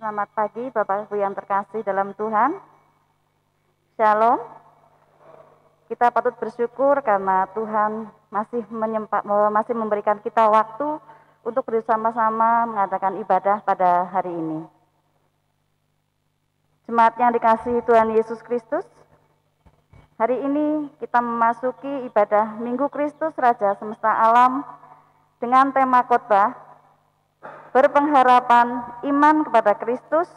Selamat pagi Bapak Ibu yang terkasih dalam Tuhan. Shalom. Kita patut bersyukur karena Tuhan masih memberikan kita waktu untuk bersama-sama mengadakan ibadah pada hari ini. Jemaat yang dikasihi Tuhan Yesus Kristus, hari ini kita memasuki ibadah Minggu Kristus Raja Semesta Alam dengan tema khotbah berpengharapan iman kepada Kristus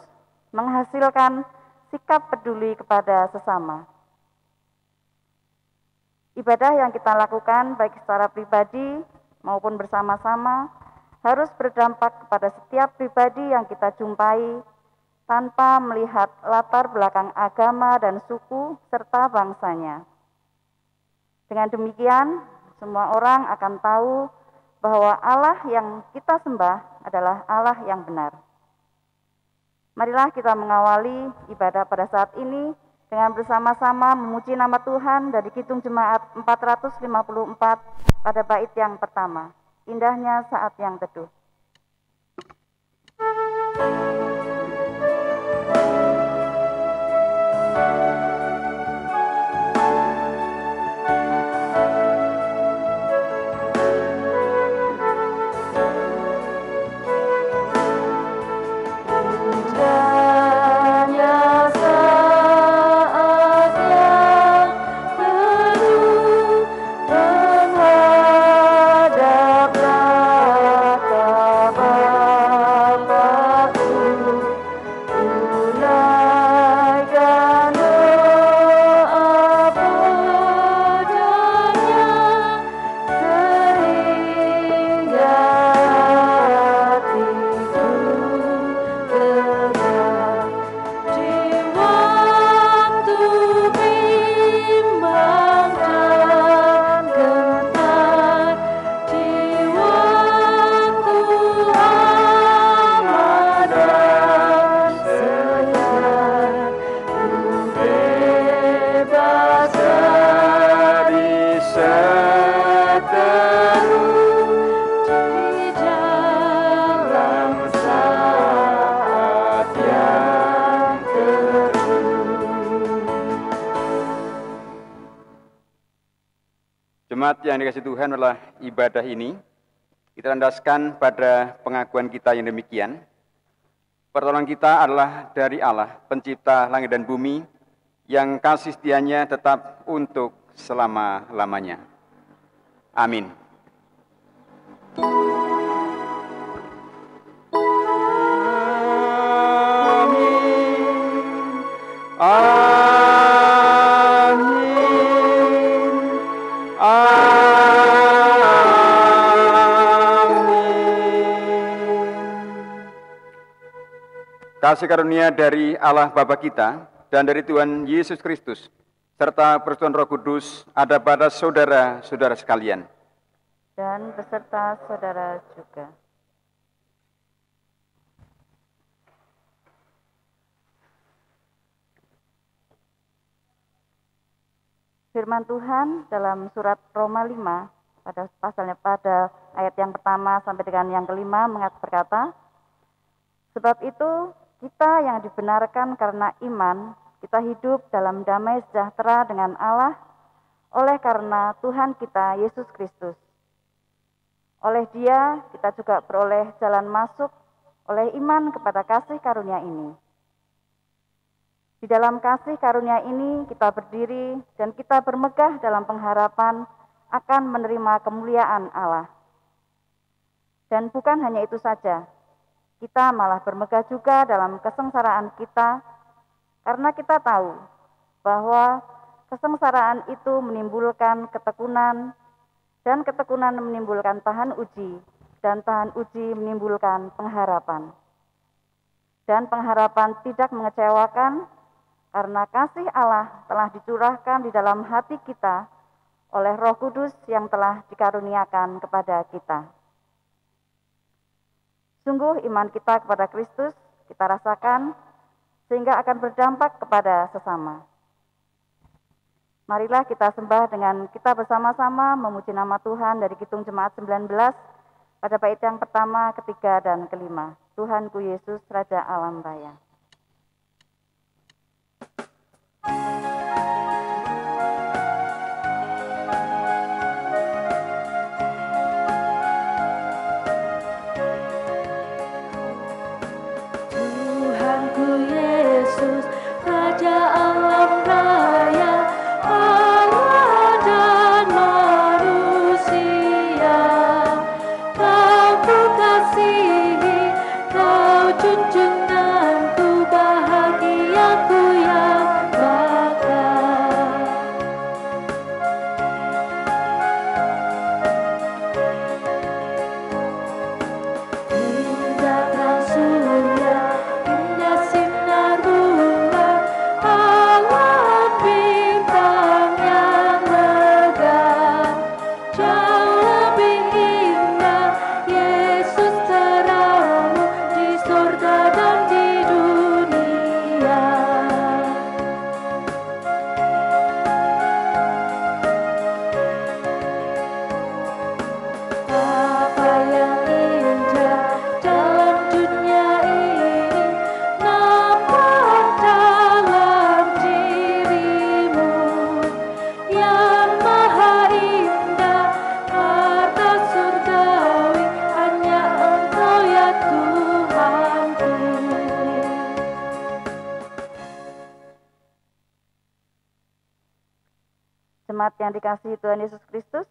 menghasilkan sikap peduli kepada sesama. Ibadah yang kita lakukan baik secara pribadi maupun bersama-sama harus berdampak kepada setiap pribadi yang kita jumpai tanpa melihat latar belakang agama dan suku serta bangsanya. Dengan demikian, semua orang akan tahu bahwa Allah yang kita sembah adalah Allah yang benar. Marilah kita mengawali ibadah pada saat ini dengan bersama-sama memuji nama Tuhan dari Kidung Jemaat 454 pada bait yang pertama. Indahnya saat yang teduh. Jemaat yang dikasihi Tuhan, adalah ibadah ini kita landaskan pada pengakuan kita yang demikian. Pertolongan kita adalah dari Allah, pencipta langit dan bumi, yang kasih setianya tetap untuk selama-lamanya. Amin. Kasih karunia dari Allah Bapa kita dan dari Tuhan Yesus Kristus serta persekutuan Roh Kudus ada pada saudara-saudara sekalian Dan beserta saudara juga. Firman Tuhan dalam surat Roma 5 pada ayat yang pertama sampai dengan yang kelima berkata, sebab itu kita yang dibenarkan karena iman, kita hidup dalam damai sejahtera dengan Allah oleh karena Tuhan kita Yesus Kristus. Oleh Dia kita juga beroleh jalan masuk oleh iman kepada kasih karunia ini. Di dalam kasih karunia ini kita berdiri dan kita bermegah dalam pengharapan akan menerima kemuliaan Allah. Dan bukan hanya itu saja, kita malah bermegah juga dalam kesengsaraan kita, karena kita tahu bahwa kesengsaraan itu menimbulkan ketekunan, dan ketekunan menimbulkan tahan uji, dan tahan uji menimbulkan pengharapan. Dan pengharapan tidak mengecewakan, karena kasih Allah telah dicurahkan di dalam hati kita oleh Roh Kudus yang telah dikaruniakan kepada kita. Sungguh iman kita kepada Kristus kita rasakan sehingga akan berdampak kepada sesama. Marilah kita sembah dengan kita bersama-sama memuji nama Tuhan dari Kidung Jemaat 19 pada bait yang pertama, ketiga, dan kelima. Tuhanku Yesus, Raja alam raya. Tuhanku Yesus, Raja alam raya, Allah dan manusia. Kau ku kasihi, kau junjung dan ku bahagiaku yang bakal. Indah terang surya, indah sinar bulan, awan bintang yang megah. Jauh lebih indah Yesus terangmu di surga dan di dunia. Apa yang indah dalam dunia ini nampak dalam dirimu, yang maha indah, harta surgawi, hanya Engkau ya Tuhanku. Jemaat yang dikasihi Tuhan Yesus Kristus,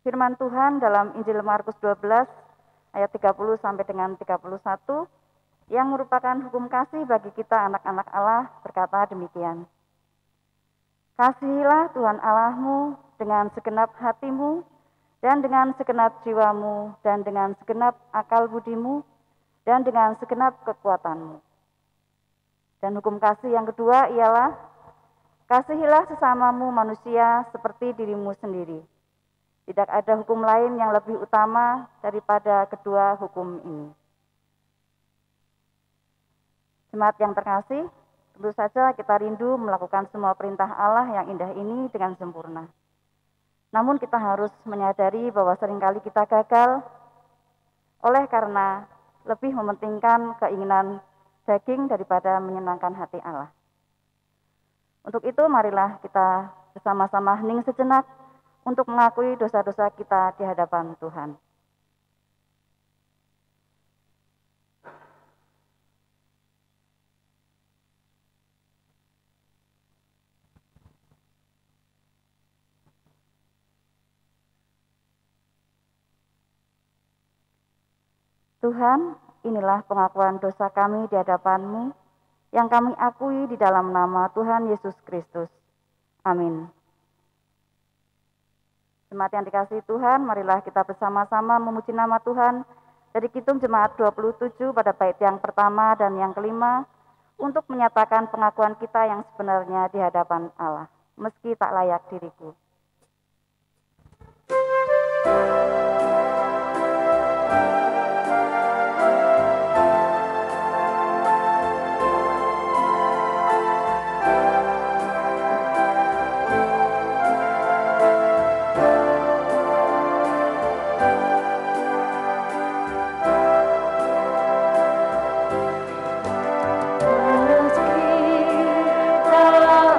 firman Tuhan dalam Injil Markus 12 ayat 30 sampai dengan 31 yang merupakan hukum kasih bagi kita anak-anak Allah berkata demikian. Kasihilah Tuhan Allahmu dengan segenap hatimu dan dengan segenap jiwamu dan dengan segenap akal budimu dan dengan segenap kekuatanmu. Dan hukum kasih yang kedua ialah kasihilah sesamamu manusia seperti dirimu sendiri. Tidak ada hukum lain yang lebih utama daripada kedua hukum ini. Jemaat yang terkasih, tentu saja kita rindu melakukan semua perintah Allah yang indah ini dengan sempurna. Namun kita harus menyadari bahwa seringkali kita gagal oleh karena lebih mementingkan keinginan daging daripada menyenangkan hati Allah. Untuk itu marilah kita bersama-sama hening sejenak untuk mengakui dosa-dosa kita di hadapan Tuhan. Tuhan, inilah pengakuan dosa kami di hadapan-Mu yang kami akui di dalam nama Tuhan Yesus Kristus. Amin. Jemaat yang dikasihi Tuhan, marilah kita bersama-sama memuji nama Tuhan dari Kitum Jemaat 27 pada bait yang pertama dan yang kelima untuk menyatakan pengakuan kita yang sebenarnya di hadapan Allah, meski tak layak diriku. Meski tak layak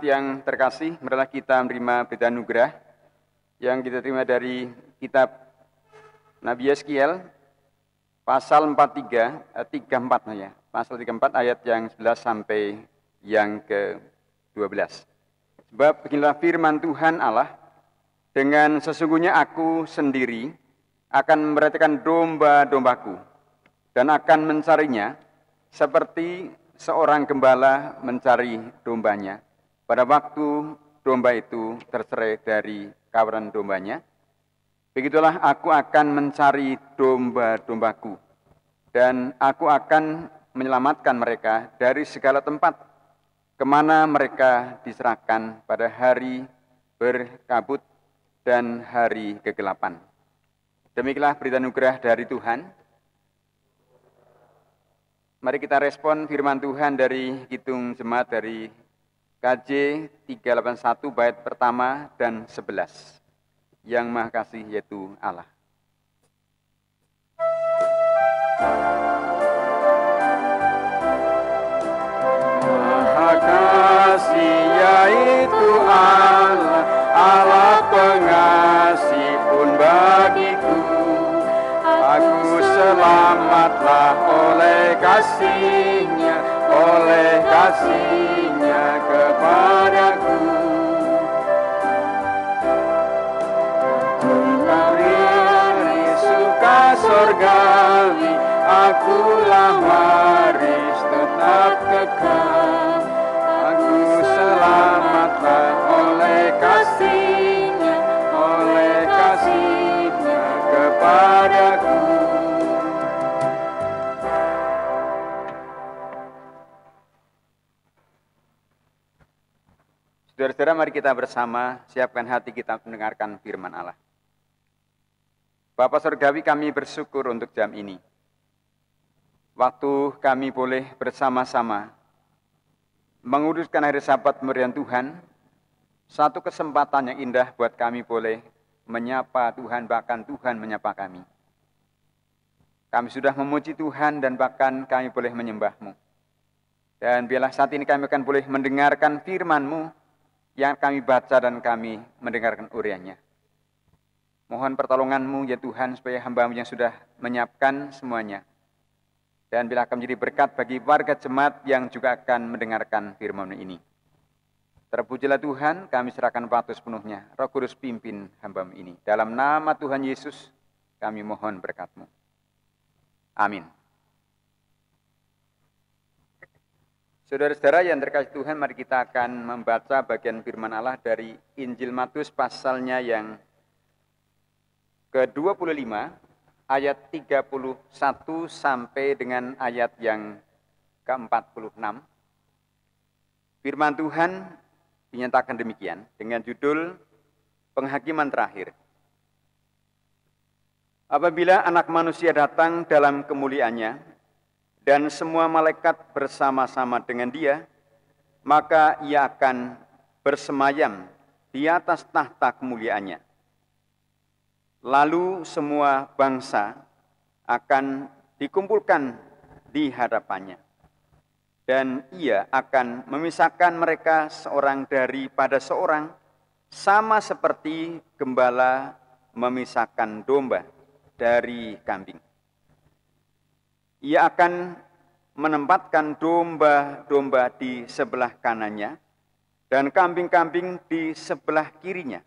jemaat yang terkasih, marilah kita menerima berita anugerah yang kita terima dari kitab Nabi Yeskiel, pasal 34 ya, pasal 34 ayat yang 11 sampai yang ke-12. Sebab beginilah firman Tuhan Allah, dengan sesungguhnya aku sendiri akan memperhatikan domba-dombaku dan akan mencarinya seperti seorang gembala mencari dombanya pada waktu domba itu tercerai dari kawanan dombanya. Begitulah aku akan mencari domba-dombaku dan aku akan menyelamatkan mereka dari segala tempat kemana mereka diserahkan pada hari berkabut dan hari kegelapan. Demikianlah berita anugerah dari Tuhan. Mari kita respon firman Tuhan dari Kidung Jemaat dari KJ 381 bait pertama dan 11. Yang Maha Kasih yaitu Allah. Maha Kasih yaitu Allah, Allah pengasih pun bagiku. Aku selamatlah oleh kasih-Nya kepadaku. Dari suka surgawi, akulah waris tetap kekal. Aku selamatlah oleh kasih-Nya kepadaku. Saudara-saudara, mari kita bersama siapkan hati kita mendengarkan firman Allah. Bapa Surgawi, kami bersyukur untuk jam ini. Waktu kami boleh bersama-sama menguruskan hari Sabat pemberian Tuhan, satu kesempatan yang indah buat kami boleh menyapa Tuhan, bahkan Tuhan menyapa kami. Kami sudah memuji Tuhan dan bahkan kami boleh menyembah-Mu. Dan biarlah saat ini kami akan boleh mendengarkan firman-Mu yang kami baca dan kami mendengarkan uraiannya. Mohon pertolongan-Mu ya Tuhan, supaya hamba-Mu yang sudah menyiapkan semuanya. Dan bila akan menjadi berkat bagi warga jemaat yang juga akan mendengarkan firman-Mu ini. Terpujilah Tuhan, kami serahkan waktu sepenuhnya. Roh Kudus pimpin hamba-Mu ini. Dalam nama Tuhan Yesus, kami mohon berkat-Mu. Amin. Saudara-saudara yang terkasih Tuhan, mari kita akan membaca bagian firman Allah dari Injil Matius pasalnya yang ke-25, ayat 31 sampai dengan ayat yang ke-46. Firman Tuhan dinyatakan demikian dengan judul Penghakiman Terakhir. Apabila Anak Manusia datang dalam kemuliaannya, dan semua malaikat bersama-sama dengan Dia, maka Ia akan bersemayam di atas tahta kemuliaannya. Lalu semua bangsa akan dikumpulkan di hadapannya, dan Ia akan memisahkan mereka seorang daripada seorang, sama seperti gembala memisahkan domba dari kambing. Ia akan menempatkan domba-domba di sebelah kanannya dan kambing-kambing di sebelah kirinya.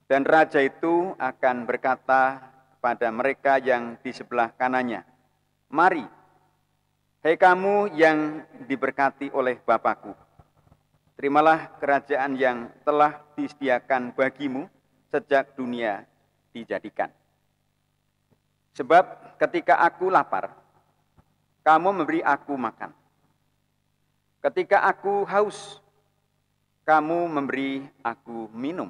Dan raja itu akan berkata kepada mereka yang di sebelah kanannya, "Mari, hai kamu yang diberkati oleh Bapa-Ku, terimalah kerajaan yang telah disediakan bagimu sejak dunia dijadikan. Sebab ketika aku lapar, kamu memberi aku makan. Ketika aku haus, kamu memberi aku minum.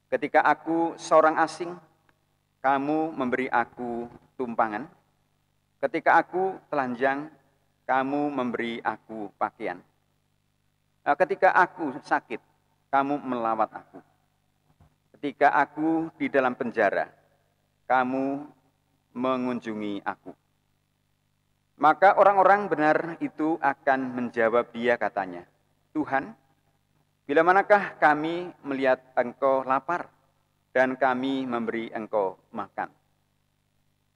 Ketika aku seorang asing, kamu memberi aku tumpangan. Ketika aku telanjang, kamu memberi aku pakaian. Ketika aku sakit, kamu melawat aku. Ketika aku di dalam penjara, kamu mengunjungi aku." Maka orang-orang benar itu akan menjawab dia katanya, "Tuhan, Bila manakah kami melihat engkau lapar dan kami memberi engkau makan?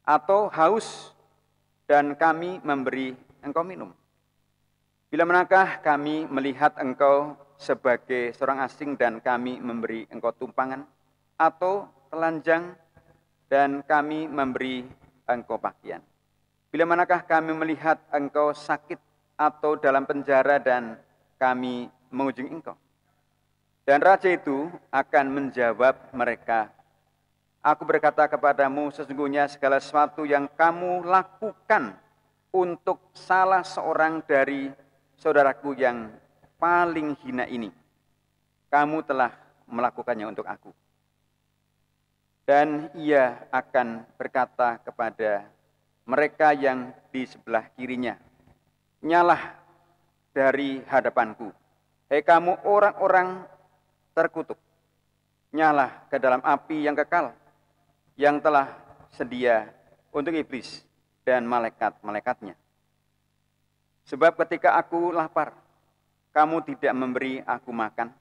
Atau haus dan kami memberi engkau minum? Bila manakah kami melihat engkau sebagai seorang asing dan kami memberi engkau tumpangan? Atau telanjang dan kami memberi engkau pakaian? Bila manakah kami melihat engkau sakit atau dalam penjara dan kami mengunjungi engkau? Dan raja itu akan menjawab mereka, aku berkata kepadamu, sesungguhnya segala sesuatu yang kamu lakukan untuk salah seorang dari saudaraku yang paling hina ini, kamu telah melakukannya untuk aku. Dan ia akan berkata kepada mereka yang di sebelah kirinya, nyalah dari hadapanku, hei kamu orang-orang terkutuk, nyalah ke dalam api yang kekal, yang telah sedia untuk iblis dan malaikat-malaikatnya. Sebab ketika aku lapar, kamu tidak memberi aku makan.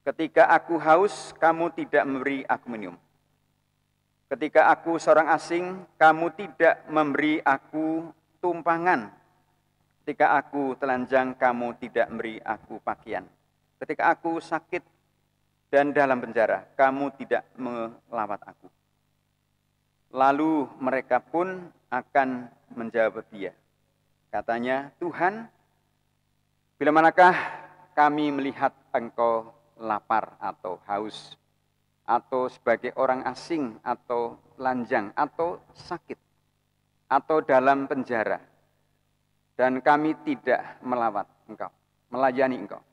Ketika aku haus, kamu tidak memberi aku minum. Ketika aku seorang asing, kamu tidak memberi aku tumpangan. Ketika aku telanjang, kamu tidak memberi aku pakaian. Ketika aku sakit dan dalam penjara, kamu tidak melawat aku. Lalu mereka pun akan menjawab dia. Katanya, Tuhan, bila manakah kami melihat engkau lapar atau haus, atau sebagai orang asing, atau telanjang, atau sakit, atau dalam penjara, dan kami tidak melawat engkau, melayani engkau?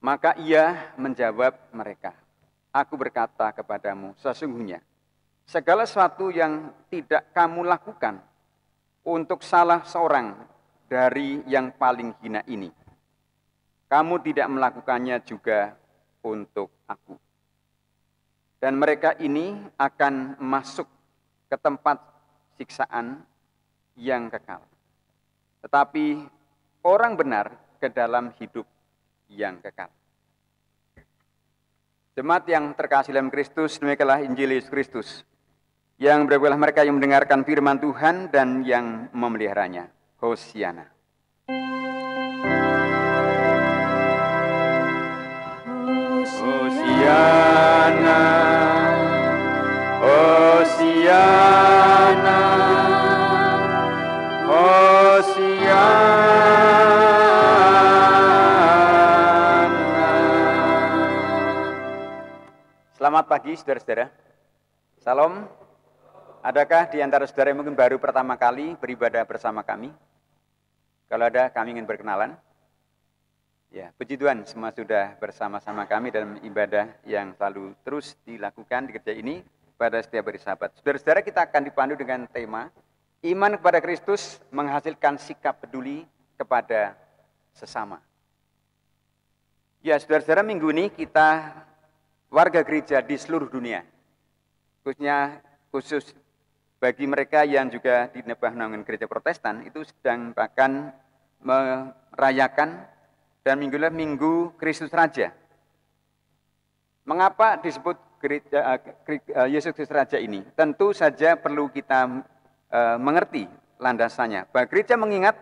Maka ia menjawab mereka, aku berkata kepadamu, sesungguhnya segala sesuatu yang tidak kamu lakukan untuk salah seorang dari yang paling hina ini, kamu tidak melakukannya juga untuk aku. Dan mereka ini akan masuk ke tempat siksaan yang kekal. Tetapi orang benar ke dalam hidup yang kekal. Jemaat yang terkasih dalam Kristus, demikianlah Injil Yesus Kristus. Yang berbahagialah mereka yang mendengarkan firman Tuhan dan yang memeliharanya. Hosiana. Hosiana, Hosiana, Hosiana. Selamat pagi saudara-saudara. Salam. Adakah di antara saudara yang mungkin baru pertama kali beribadah bersama kami? Kalau ada, kami ingin berkenalan. Ya, puji Tuhan, semua sudah bersama-sama kami dalam ibadah yang selalu terus dilakukan di gereja ini pada setiap hari Sabat. Saudara-saudara, kita akan dipandu dengan tema iman kepada Kristus menghasilkan sikap peduli kepada sesama. Ya, saudara-saudara, minggu ini kita warga gereja di seluruh dunia, khusus bagi mereka yang juga di bawah naungan gereja Protestan, itu sedang bahkan merayakan dan Minggu Kristus Raja. Mengapa disebut Yesus Kristus Raja ini? Tentu saja perlu kita mengerti landasannya. Bahwa gereja mengingat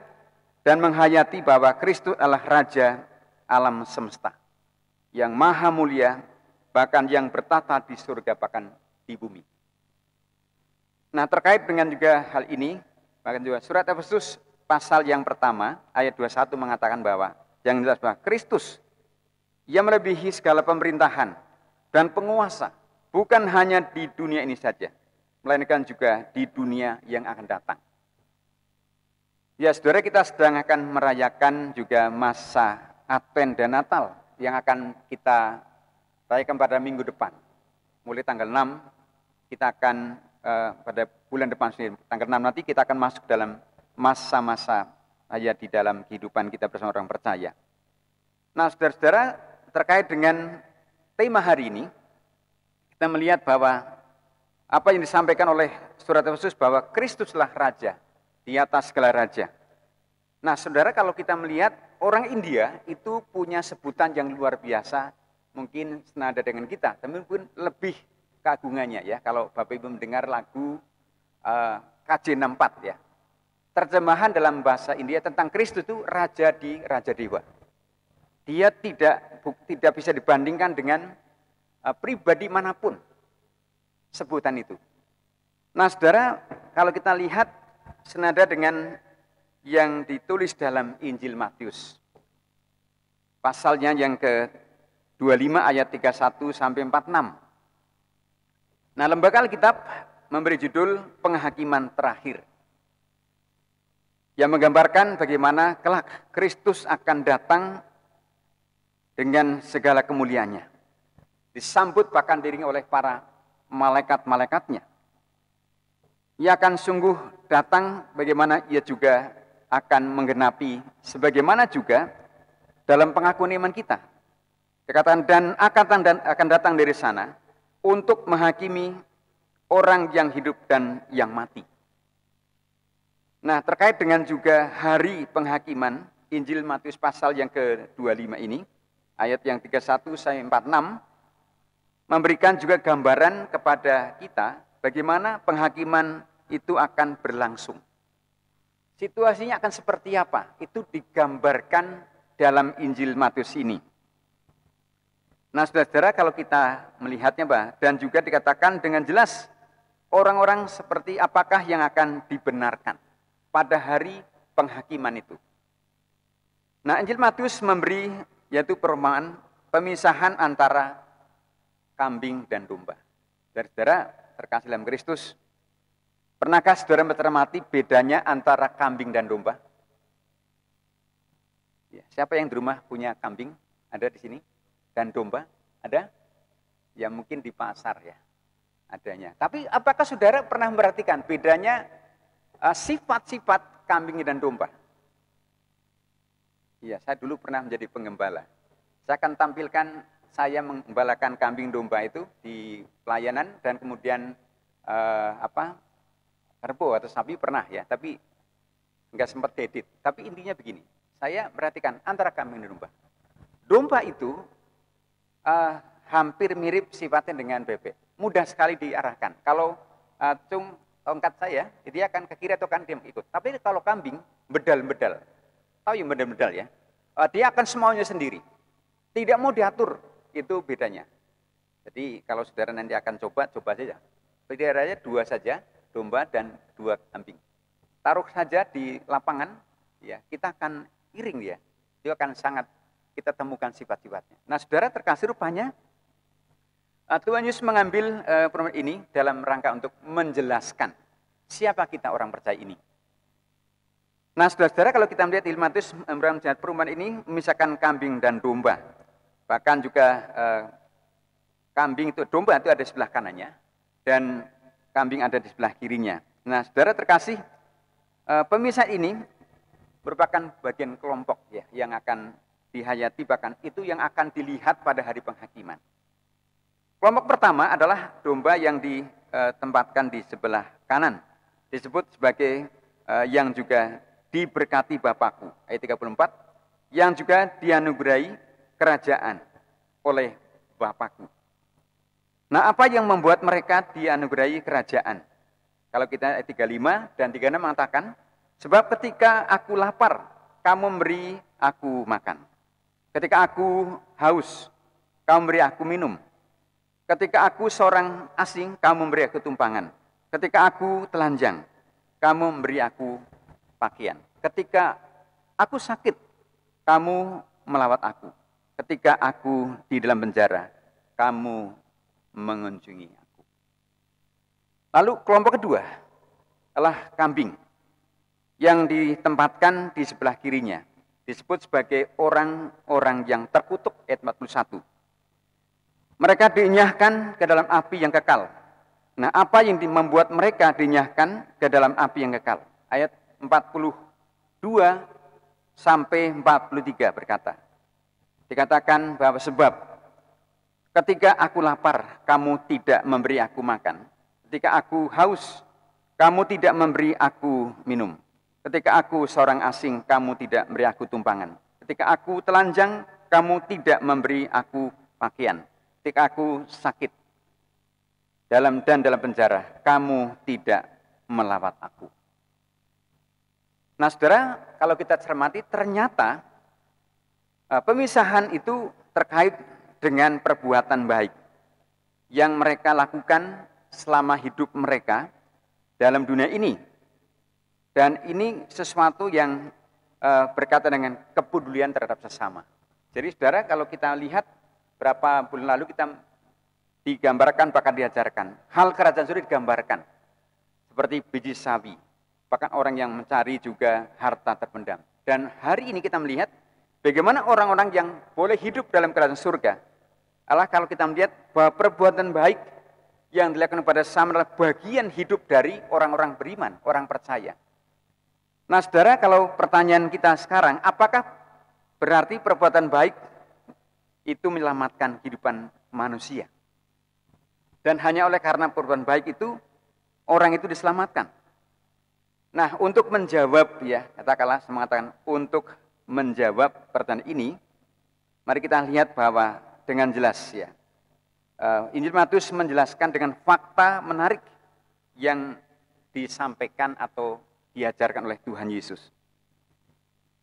dan menghayati bahwa Kristus adalah Raja alam semesta, yang maha mulia, bahkan yang bertata di surga, bahkan di bumi. Nah, terkait dengan juga hal ini, bahkan juga surat Efesus pasal yang pertama, ayat 21 mengatakan bahwa, yang jelas bahwa Kristus, ia melebihi segala pemerintahan dan penguasa, bukan hanya di dunia ini saja, melainkan juga di dunia yang akan datang. Ya, saudara, kita sedang akan merayakan juga masa Advent dan Natal yang akan kita rayakan pada minggu depan. Mulai tanggal 6, kita akan pada bulan depan sendiri, tanggal 6 nanti kita akan masuk dalam masa-masa ayat di dalam kehidupan kita bersama orang percaya. Nah, saudara-saudara, terkait dengan tema hari ini, kita melihat bahwa apa yang disampaikan oleh surat Efesus bahwa Kristuslah Raja di atas segala raja. Nah, saudara, kalau kita melihat orang India itu punya sebutan yang luar biasa, mungkin senada dengan kita, tapi mungkin lebih keagungannya ya. Kalau Bapak Ibu mendengar lagu KJ64 ya, terjemahan dalam bahasa India tentang Kristus itu Raja di Raja Dewa. Dia tidak bisa dibandingkan dengan pribadi manapun sebutan itu. Nah, saudara, kalau kita lihat senada dengan yang ditulis dalam Injil Matius, pasalnya yang ke-25 ayat 31 sampai 46. Nah, Lembaga Alkitab memberi judul Penghakiman Terakhir, yang menggambarkan bagaimana kelak Kristus akan datang dengan segala kemuliaannya, disambut bahkan diiringi oleh para malaikat-malaikatnya. Ia akan sungguh datang bagaimana ia juga akan menggenapi sebagaimana juga dalam pengakuan iman kita. Dikatakan dan akan datang dari sana untuk menghakimi orang yang hidup dan yang mati. Nah, terkait dengan juga hari penghakiman, Injil Matius pasal yang ke-25 ini, ayat yang 31 sampai 46, memberikan juga gambaran kepada kita bagaimana penghakiman itu akan berlangsung. Situasinya akan seperti apa? Itu digambarkan dalam Injil Matius ini. Nah, saudara-saudara, kalau kita melihatnya, dan juga dikatakan dengan jelas orang-orang seperti apakah yang akan dibenarkan pada hari penghakiman itu. Nah, Injil Matius memberi yaitu perumpamaan pemisahan antara kambing dan domba. Saudara-saudara terkasih dalam Kristus, pernahkah saudara mencermati bedanya antara kambing dan domba? Ya, siapa yang di rumah punya kambing? Ada di sini? Dan domba? Ada? Ya mungkin di pasar ya adanya. Tapi apakah saudara pernah memperhatikan bedanya sifat-sifat kambing dan domba? Iya, saya dulu pernah menjadi penggembala. Saya akan tampilkan saya menggembalakan kambing domba itu di pelayanan dan kemudian kerbau atau sapi pernah ya, tapi enggak sempat edit. Tapi intinya begini, saya perhatikan antara kambing dan domba. Domba itu hampir mirip sifatnya dengan bebek, mudah sekali diarahkan. Kalau tongkat saya, dia akan ke kiri atau kanan dia ikut. Tapi kalau kambing bedal-bedal, tahu yang bedal-bedal ya, dia akan semaunya sendiri, tidak mau diatur, itu bedanya. Jadi kalau saudara nanti akan coba saja. Peliharanya 2 saja, domba dan 2 kambing. Taruh saja di lapangan, ya kita akan iring dia. Dia akan sangat kita temukan sifat-sifatnya. Nah, saudara terkasih rupanya Tuhan Yesus mengambil perumpamaan ini dalam rangka untuk menjelaskan siapa kita orang percaya ini. Nah, saudara-saudara, kalau kita melihat Injil Matius perumpamaan ini memisahkan kambing dan domba. Bahkan juga domba itu ada di sebelah kanannya dan kambing ada di sebelah kirinya. Nah, saudara terkasih, pemisahan ini merupakan bagian kelompok ya yang akan dihayati, bahkan itu yang akan dilihat pada hari penghakiman. Kelompok pertama adalah domba yang ditempatkan di sebelah kanan. Disebut sebagai yang juga diberkati Bapakku, ayat 34, yang juga dianugerahi kerajaan oleh Bapakku. Nah, apa yang membuat mereka dianugerahi kerajaan? Kalau kita ayat 35 dan 36 mengatakan, sebab ketika aku lapar, kamu memberi aku makan. Ketika aku haus, kamu memberi aku minum. Ketika aku seorang asing, kamu memberi aku tumpangan. Ketika aku telanjang, kamu memberi aku pakaian. Ketika aku sakit, kamu melawat aku. Ketika aku di dalam penjara, kamu mengunjungi aku. Lalu kelompok kedua adalah kambing yang ditempatkan di sebelah kirinya. Disebut sebagai orang-orang yang terkutuk, ayat 41. Mereka dinyahkan ke dalam api yang kekal. Nah, apa yang membuat mereka dinyahkan ke dalam api yang kekal? Ayat 42 sampai 43 berkata. Dikatakan bahwa sebab ketika aku lapar, kamu tidak memberi aku makan. Ketika aku haus, kamu tidak memberi aku minum. Ketika aku seorang asing, kamu tidak memberi aku tumpangan. Ketika aku telanjang, kamu tidak memberi aku pakaian. Ketika aku sakit dalam penjara, kamu tidak melawat aku. Nah, saudara, kalau kita cermati, ternyata pemisahan itu terkait dengan perbuatan baik yang mereka lakukan selama hidup mereka dalam dunia ini. Dan ini sesuatu yang berkaitan dengan kepedulian terhadap sesama. Jadi saudara, kalau kita lihat berapa bulan lalu kita digambarkan, bahkan diajarkan, hal kerajaan surga digambarkan seperti biji sawi, bahkan orang yang mencari juga harta terpendam. Dan hari ini kita melihat bagaimana orang-orang yang boleh hidup dalam kerajaan surga adalah kalau kita melihat bahwa perbuatan baik yang dilakukan pada sesama adalah bagian hidup dari orang-orang beriman, orang percaya. Nah, saudara, kalau pertanyaan kita sekarang, apakah berarti perbuatan baik itu menyelamatkan kehidupan manusia? Dan hanya oleh karena perbuatan baik itu, orang itu diselamatkan. Nah, untuk menjawab, ya, katakanlah, saya mengatakan, untuk menjawab pertanyaan ini, mari kita lihat bahwa dengan jelas, ya, Injil Matius menjelaskan dengan fakta menarik yang disampaikan atau diajarkan oleh Tuhan Yesus.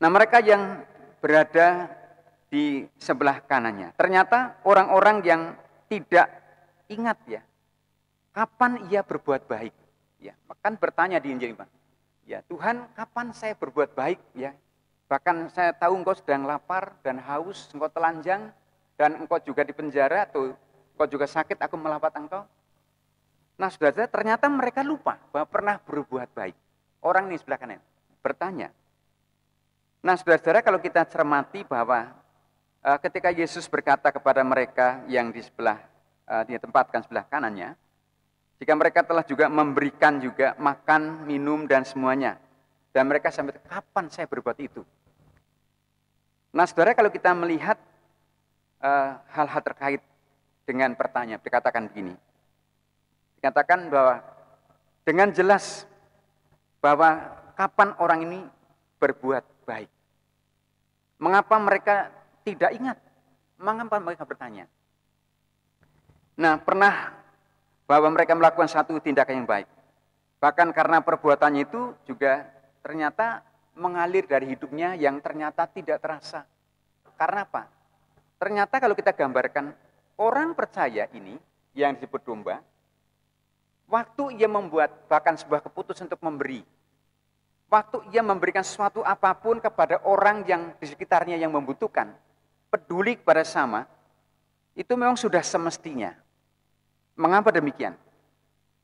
Nah, mereka yang berada di sebelah kanannya, ternyata orang-orang yang tidak ingat, ya, kapan ia berbuat baik. Ya, kan bertanya di Injil, ya, Tuhan, kapan saya berbuat baik, ya? Bahkan saya tahu engkau sedang lapar dan haus, engkau telanjang, dan engkau juga di penjara, atau engkau juga sakit, aku melawat engkau. Nah, saudara, ternyata mereka lupa bahwa pernah berbuat baik. Orang ini sebelah kanan bertanya. Nah, saudara-saudara, kalau kita cermati bahwa ketika Yesus berkata kepada mereka yang di sebelah, ditempatkan sebelah kanannya, jika mereka telah juga memberikan juga makan, minum, dan semuanya, dan mereka sampai, kapan saya berbuat itu? Nah, saudara, kalau kita melihat hal-hal terkait dengan pertanyaan, dikatakan begini. Dikatakan bahwa dengan jelas bahwa kapan orang ini berbuat baik. Mengapa mereka tidak ingat? Mengapa mereka bertanya? Nah, pernah bahwa mereka melakukan satu tindakan yang baik. Bahkan karena perbuatannya itu juga ternyata mengalir dari hidupnya yang ternyata tidak terasa. Karena apa? Ternyata kalau kita gambarkan orang percaya ini yang disebut domba, waktu ia membuat bahkan sebuah keputusan untuk memberi, waktu ia memberikan sesuatu apapun kepada orang yang di sekitarnya yang membutuhkan, peduli kepada sesama, itu memang sudah semestinya. Mengapa demikian?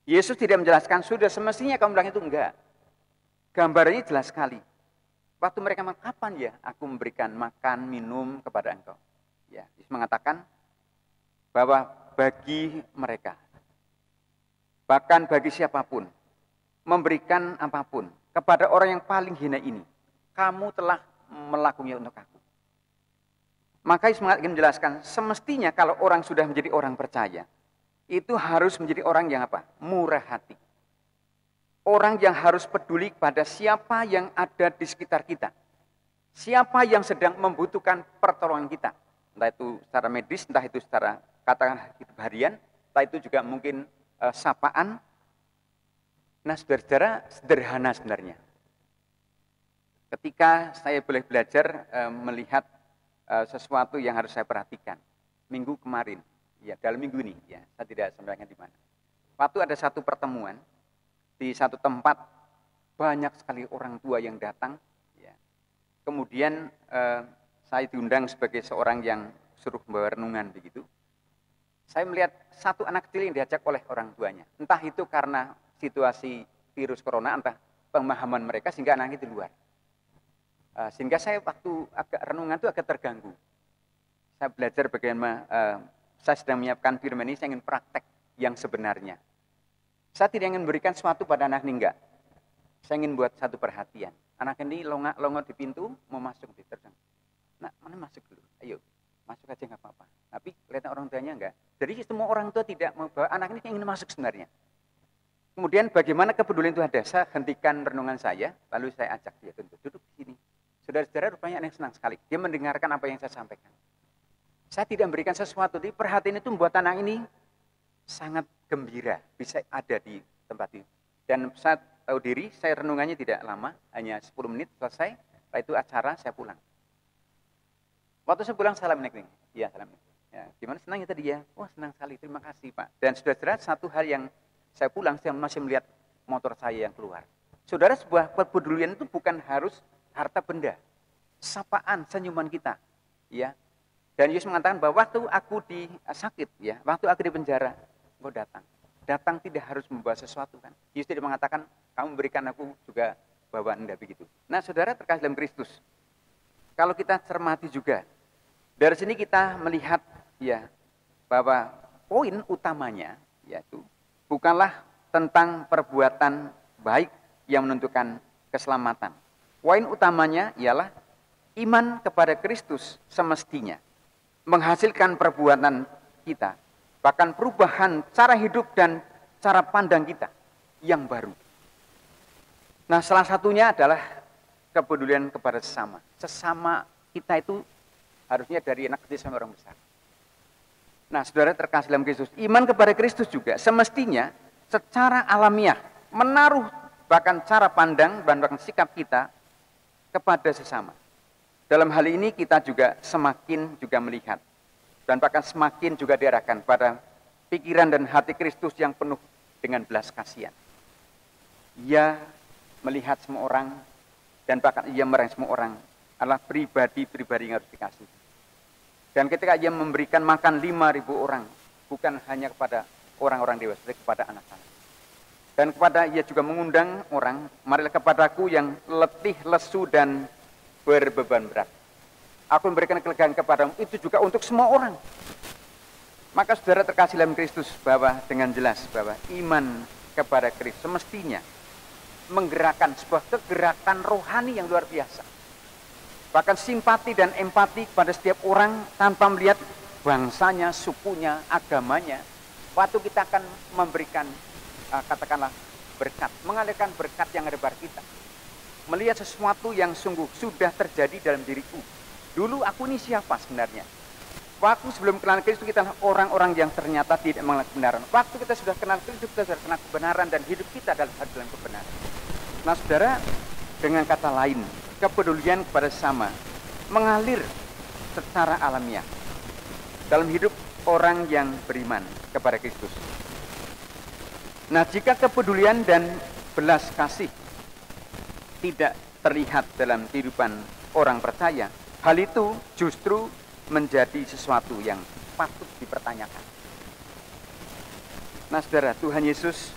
Yesus tidak menjelaskan, sudah semestinya kamu bilang itu, enggak. Gambarnya jelas sekali. Waktu mereka mengatakan, kapan ya aku memberikan makan, minum kepada engkau? Ya, Yesus mengatakan bahwa bagi mereka, bahkan bagi siapapun, memberikan apapun kepada orang yang paling hina ini, kamu telah melakukannya untuk aku. Maka Yesus ingin menjelaskan, semestinya kalau orang sudah menjadi orang percaya, itu harus menjadi orang yang apa? Murah hati. Orang yang harus peduli pada siapa yang ada di sekitar kita. Siapa yang sedang membutuhkan pertolongan kita. Entah itu secara medis, entah itu secara katakanlah hidup harian, entah itu juga mungkin sapaan. Nah, saudara-saudara, sederhana sebenarnya. Ketika saya boleh belajar melihat sesuatu yang harus saya perhatikan. Minggu kemarin, ya dalam minggu ini, ya saya tidak sampaikan di mana. Waktu ada satu pertemuan di satu tempat, banyak sekali orang tua yang datang. Ya. Kemudian saya diundang sebagai seorang yang suruh membawa renungan begitu. Saya melihat satu anak kecil yang diajak oleh orang tuanya. Entah itu karena situasi virus corona, entah pemahaman mereka sehingga anak itu luar. Sehingga saya waktu agak renungan itu agak terganggu. Saya belajar bagaimana saya sedang menyiapkan firman ini, saya ingin praktek yang sebenarnya. Saya tidak ingin memberikan sesuatu pada anak ini, enggak. Saya ingin buat satu perhatian. Anak ini longok di pintu, mau masuk di terjang. Nah, mana masuk dulu? Ayo, masuk aja nggak apa-apa. Tapi kelihatan orang tuanya enggak. Jadi semua orang tua tidak mau bahwa anak ini ingin masuk sebenarnya. Kemudian bagaimana kepedulian itu ada? Saya hentikan renungan saya, lalu saya ajak dia untuk duduk di sini. Saudara-saudara rupanya ada yang senang sekali. Dia mendengarkan apa yang saya sampaikan. Saya tidak memberikan sesuatu, tapi perhatian itu membuat anak ini sangat gembira bisa ada di tempat itu. Dan saat tahu diri, saya renungannya tidak lama, hanya 10 menit selesai. Setelah itu acara, saya pulang. Waktu saya pulang, salam nek. Iya, salam nek. Ya, gimana senangnya tadi ya? Wah, senang sekali, terima kasih Pak. Dan saudara-saudara, satu hal yang saya pulang, saya masih melihat motor saya yang keluar. Saudara, sebuah kepedulian itu bukan harus harta benda. Sapaan, senyuman kita. Ya. Dan Yesus mengatakan bahwa waktu aku sakit, ya, waktu aku di penjara, engkau datang. Datang tidak harus membawa sesuatu kan. Yesus tidak mengatakan, kamu memberikan aku juga bawaan, enggak begitu. Nah, saudara terkasih dalam Kristus. Kalau kita cermati juga, dari sini kita melihat ya bahwa poin utamanya yaitu bukanlah tentang perbuatan baik yang menentukan keselamatan. Poin utamanya ialah iman kepada Kristus semestinya menghasilkan perbuatan kita, bahkan perubahan cara hidup dan cara pandang kita yang baru. Nah, salah satunya adalah kepedulian kepada sesama. Sesama kita itu harusnya dari anak kecil sampai orang besar. Nah, saudara terkasih dalam Kristus, iman kepada Kristus juga semestinya secara alamiah menaruh bahkan cara pandang dan bahkan sikap kita kepada sesama. Dalam hal ini kita juga semakin juga melihat dan bahkan semakin juga diarahkan pada pikiran dan hati Kristus yang penuh dengan belas kasihan. Ia melihat semua orang dan bahkan ia meraih semua orang adalah pribadi-pribadi yang harus dikasih. Dan ketika ia memberikan makan 5.000 orang, bukan hanya kepada orang-orang dewasa, tapi kepada anak-anak. Dan kepada ia juga mengundang orang, marilah kepadaku yang letih, lesu, dan berbeban berat. Aku memberikan kelegaan kepadamu, itu juga untuk semua orang. Maka saudara terkasih dalam Kristus, bahwa dengan jelas bahwa iman kepada Kristus semestinya menggerakkan sebuah kegerakan rohani yang luar biasa. Bahkan simpati dan empati kepada setiap orang tanpa melihat bangsanya, sukunya, agamanya. Waktu kita akan memberikan, katakanlah berkat, mengalirkan berkat yang ada pada kita. Melihat sesuatu yang sungguh sudah terjadi dalam diriku. Dulu aku ini siapa sebenarnya? Waktu sebelum kenal Kristus kita adalah orang-orang yang ternyata tidak mengenal kebenaran. Waktu kita sudah kenal Kristus, kita sudah kenal kebenaran dan hidup kita adalah dalam kebenaran. Nah saudara, dengan kata lain, kepedulian kepada sesama mengalir secara alamiah dalam hidup orang yang beriman kepada Kristus. Nah, jika kepedulian dan belas kasih tidak terlihat dalam kehidupan orang percaya, hal itu justru menjadi sesuatu yang patut dipertanyakan. Nah, saudara, Tuhan Yesus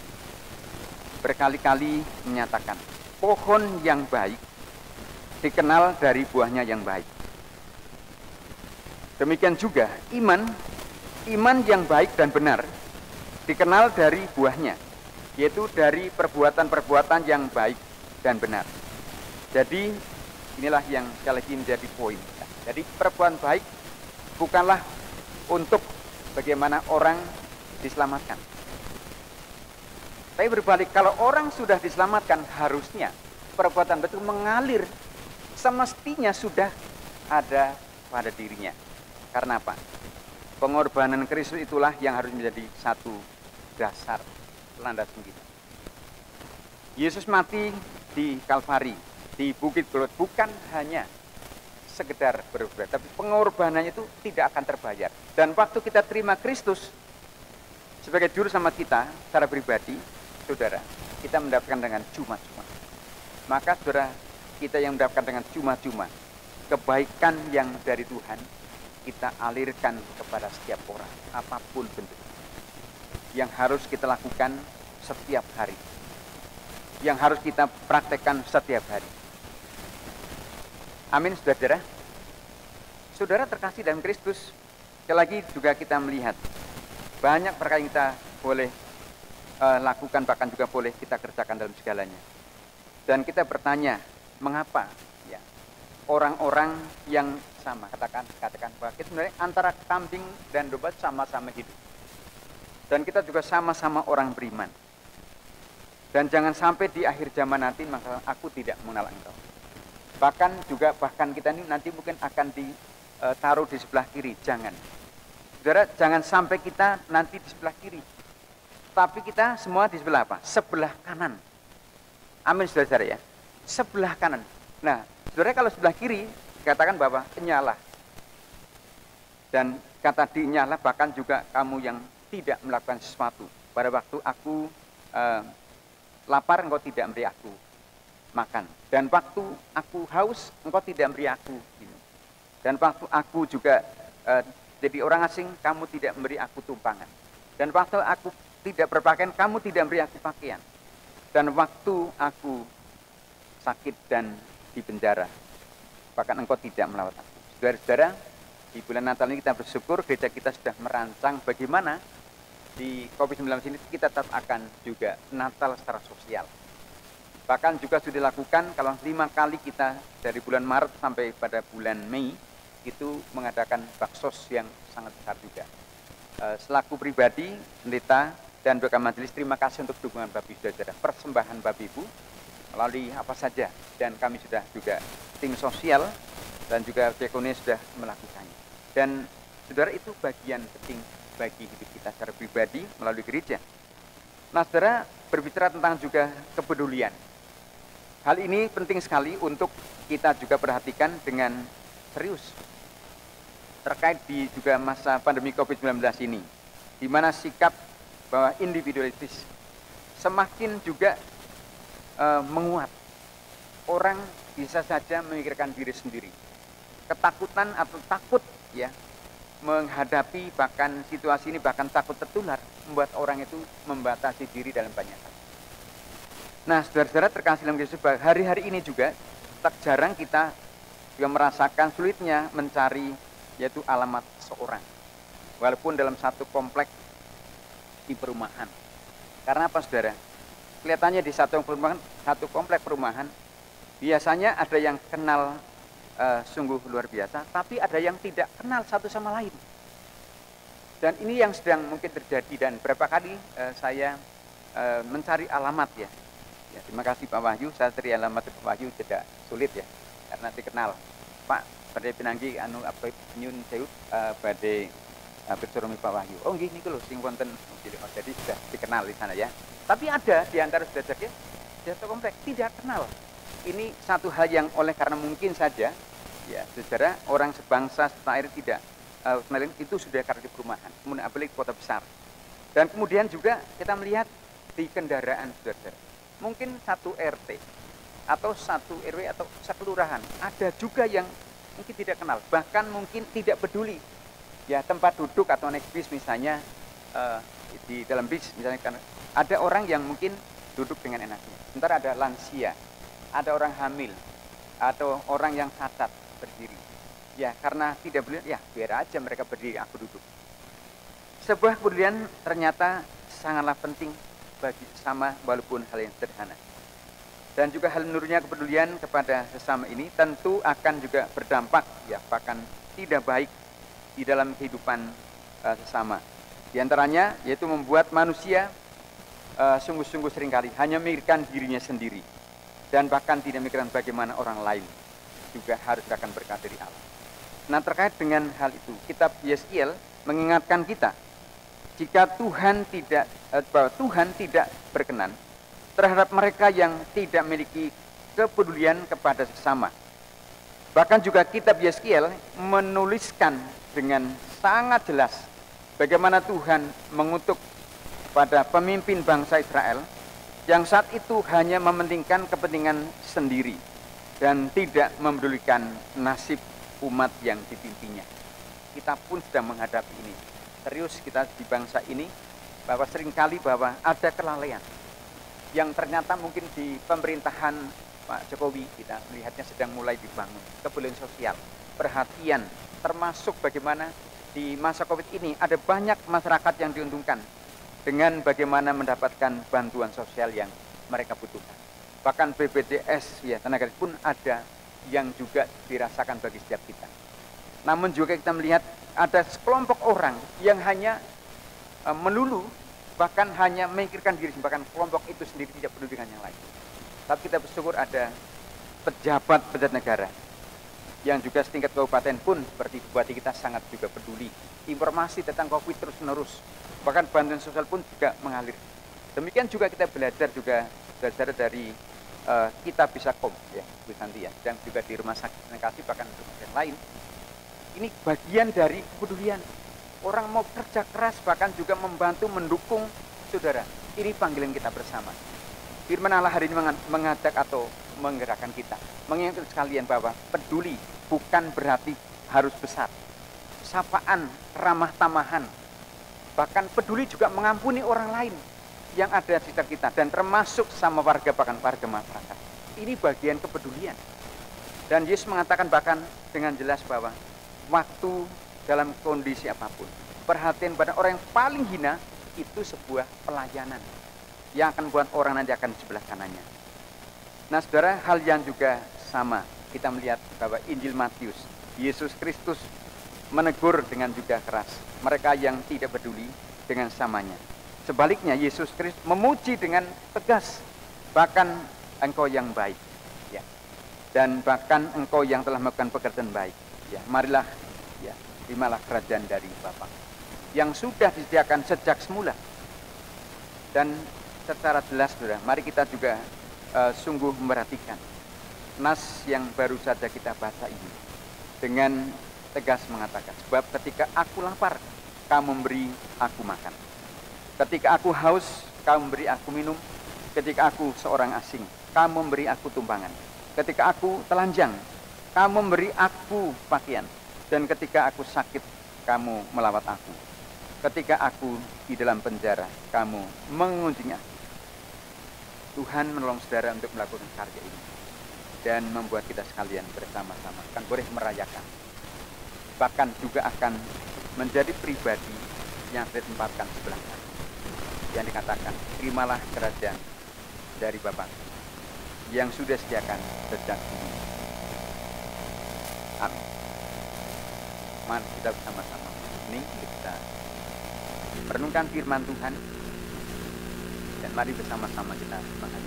berkali-kali menyatakan, pohon yang baik dikenal dari buahnya yang baik. Demikian juga iman yang baik dan benar dikenal dari buahnya, yaitu dari perbuatan-perbuatan yang baik dan benar. Jadi inilah yang sekali lagi menjadi poin. Jadi perbuatan baik bukanlah untuk bagaimana orang diselamatkan. Tapi berbalik, kalau orang sudah diselamatkan, harusnya perbuatan betul mengalir semestinya sudah ada pada dirinya. Karena apa? Pengorbanan Kristus itulah yang harus menjadi satu dasar landasan kita. Yesus mati di Kalvari, di Bukit Golgota, bukan hanya sekedar berbuat, tapi pengorbanannya itu tidak akan terbayar. Dan waktu kita terima Kristus sebagai juru selamat kita secara pribadi, saudara, kita mendapatkan dengan cuma-cuma. Maka saudara, kita yang mendapatkan dengan cuma-cuma kebaikan yang dari Tuhan, kita alirkan kepada setiap orang, apapun bentuk. Yang harus kita lakukan setiap hari. Yang harus kita praktekkan setiap hari. Amin, saudara. Saudara terkasih dalam Kristus, sekali lagi juga kita melihat banyak perkara yang kita boleh lakukan, bahkan juga boleh kita kerjakan dalam segalanya. Dan kita bertanya, mengapa ya orang-orang yang sama, katakan bahwa kita sebenarnya antara kambing dan domba sama-sama hidup. Dan kita juga sama-sama orang beriman. Dan jangan sampai di akhir zaman nanti maka aku tidak mengenal engkau. Bahkan kita ini nanti mungkin akan ditaruh di sebelah kiri. Jangan. Saudara, jangan sampai kita nanti di sebelah kiri. Tapi kita semua di sebelah apa? Sebelah kanan. Amin, saudara-saudara ya. Sebelah kanan. Nah, saudara kalau sebelah kiri, katakan bahwa nyala. Dan kata dinyala bahkan juga kamu yang tidak melakukan sesuatu. Pada waktu aku lapar, engkau tidak memberi aku makan. Dan waktu aku haus, engkau tidak memberi aku minum. Dan waktu aku juga jadi orang asing, kamu tidak memberi aku tumpangan. Dan waktu aku tidak berpakaian, kamu tidak memberi aku pakaian. Dan waktu aku sakit dan di penjara, bahkan engkau tidak melawat aku. Saudara-saudara, di bulan Natal ini kita bersyukur gereja kita sudah merancang bagaimana di COVID-19 ini kita tetap akan juga Natal secara sosial. Bahkan juga sudah dilakukan kalau 5 kali kita dari bulan Maret sampai pada bulan Mei itu mengadakan baksos yang sangat besar juga. Selaku pribadi, pendeta dan doa majelis, terima kasih untuk dukungan Bapak Ibu saudara, persembahan Bapak Ibu melalui apa saja, dan kami sudah juga tim sosial dan juga diakoni sudah melakukannya. Dan saudara, itu bagian penting bagi hidup kita secara pribadi melalui gereja. Nah, saudara, berbicara tentang juga kepedulian. Hal ini penting sekali untuk kita juga perhatikan dengan serius. Terkait di juga masa pandemi COVID-19 ini, di mana sikap bahwa individualistis semakin juga menguat. Orang bisa saja memikirkan diri sendiri. Ketakutan atau takut ya menghadapi bahkan situasi ini, bahkan takut tertular, membuat orang itu membatasi diri dalam banyak hal. Nah, saudara-saudara terkasih dalam Yesus, hari-hari ini juga tak jarang kita juga merasakan sulitnya mencari yaitu alamat seorang, walaupun dalam satu komplek di perumahan. Karena apa, saudara? Kelihatannya di satu komplek perumahan biasanya ada yang kenal sungguh luar biasa, tapi ada yang tidak kenal satu sama lain. Dan ini yang sedang mungkin terjadi, dan berapa kali saya mencari alamat ya. Terima kasih Pak Wahyu, saya cari alamat Pak Wahyu tidak sulit ya, karena dikenal. Pak, pada pinanggi anu apa nyun sewu pada bersuruh Pak Wahyu. Oh nggih niku lho sing wonten, jadi sudah dikenal di sana ya. Tapi ada di antara saudara-saudara di satu komplek tidak kenal. Ini satu hal yang oleh karena mungkin saja ya saudara, orang sebangsa setanah air tidak itu sudah karena di perumahan, kemudian apalagi kota besar. Dan kemudian juga kita melihat di kendaraan saudara, mungkin satu RT atau satu RW atau satu kelurahan, ada juga yang mungkin tidak kenal, bahkan mungkin tidak peduli ya tempat duduk atau naik bis misalnya, di dalam bis misalnya, karena ada orang yang mungkin duduk dengan enaknya, sementara ada lansia, ada orang hamil, atau orang yang cacat berdiri. Ya, karena tidak boleh, ya biar aja mereka berdiri, aku duduk. Sebuah kepedulian ternyata sangatlah penting bagi sesama, walaupun hal yang sederhana. Dan juga hal menurutnya kepedulian kepada sesama ini tentu akan juga berdampak, ya bahkan tidak baik di dalam kehidupan sesama. Di antaranya yaitu membuat manusia sungguh-sungguh seringkali hanya memikirkan dirinya sendiri, dan bahkan tidak memikirkan bagaimana orang lain juga harus akan berkat dari Allah. Nah, terkait dengan hal itu, kitab Yeskiel mengingatkan kita jika Tuhan tidak berkenan terhadap mereka yang tidak memiliki kepedulian kepada sesama. Bahkan juga kitab Yeskiel menuliskan dengan sangat jelas bagaimana Tuhan mengutuk pada pemimpin bangsa Israel yang saat itu hanya mementingkan kepentingan sendiri dan tidak memedulikan nasib umat yang dipimpinnya. Kita pun sedang menghadapi ini. Serius kita di bangsa ini, bahwa seringkali bahwa ada kelalaian yang ternyata mungkin di pemerintahan Pak Jokowi kita melihatnya sedang mulai dibangun. Kepedulian sosial, perhatian, termasuk bagaimana di masa Covid ini ada banyak masyarakat yang diuntungkan dengan bagaimana mendapatkan bantuan sosial yang mereka butuhkan. Bahkan BPJS ya tenaga pun ada yang juga dirasakan bagi setiap kita. Namun juga kita melihat ada sekelompok orang yang hanya melulu, bahkan hanya memikirkan diri, bahkan kelompok itu sendiri tidak peduli dengan yang lain. Tapi kita bersyukur ada pejabat negara, yang juga setingkat kabupaten pun seperti bupati kita sangat juga peduli. Informasi tentang COVID terus menerus, bahkan bantuan sosial pun juga mengalir. Demikian juga kita belajar dari kita bisa ya Bu Santi ya, dan juga di rumah sakit Kasih bahkan rumah yang lain. Ini bagian dari kepedulian. Orang mau kerja keras bahkan juga membantu mendukung saudara. Ini panggilan kita bersama. Firman Allah hari ini mengajak atau menggerakkan kita, mengingatkan sekalian bahwa peduli bukan berarti harus besar. Sapaan, ramah tamahan, bahkan peduli juga mengampuni orang lain yang ada di sekitar kita dan termasuk sama warga bahkan warga masyarakat. Ini bagian kepedulian. Dan Yesus mengatakan bahkan dengan jelas bahwa waktu dalam kondisi apapun, perhatian pada orang yang paling hina itu sebuah pelayanan yang akan membuat orang nanti akan di sebelah kanannya. Nah saudara, hal yang juga sama kita melihat bahwa Injil Matius, Yesus Kristus menegur dengan juga keras mereka yang tidak peduli dengan samanya. Sebaliknya Yesus Kristus memuji dengan tegas, bahkan engkau yang baik ya, dan bahkan engkau yang telah melakukan pekerjaan baik ya, marilah ya, terimalah kerajaan dari Bapa yang sudah disediakan sejak semula. Dan secara jelas saudara, mari kita juga sungguh memperhatikan nas yang baru saja kita baca ini dengan tegas mengatakan, sebab ketika aku lapar, kamu memberi aku makan. Ketika aku haus, kamu memberi aku minum. Ketika aku seorang asing, kamu memberi aku tumpangan. Ketika aku telanjang, kamu memberi aku pakaian. Dan ketika aku sakit, kamu melawat aku. Ketika aku di dalam penjara, kamu mengunjungi aku. Tuhan menolong saudara untuk melakukan karya ini dan membuat kita sekalian bersama-sama akan boleh merayakan, bahkan juga akan menjadi pribadi yang ditempatkan sebelah kanan, yang dikatakan terimalah kerajaan dari Bapa yang sudah sediakan sejak dulu. Amin. Mari kita bersama-sama ini kita merenungkan firman Tuhan, dan mari bersama-sama kita menghayati.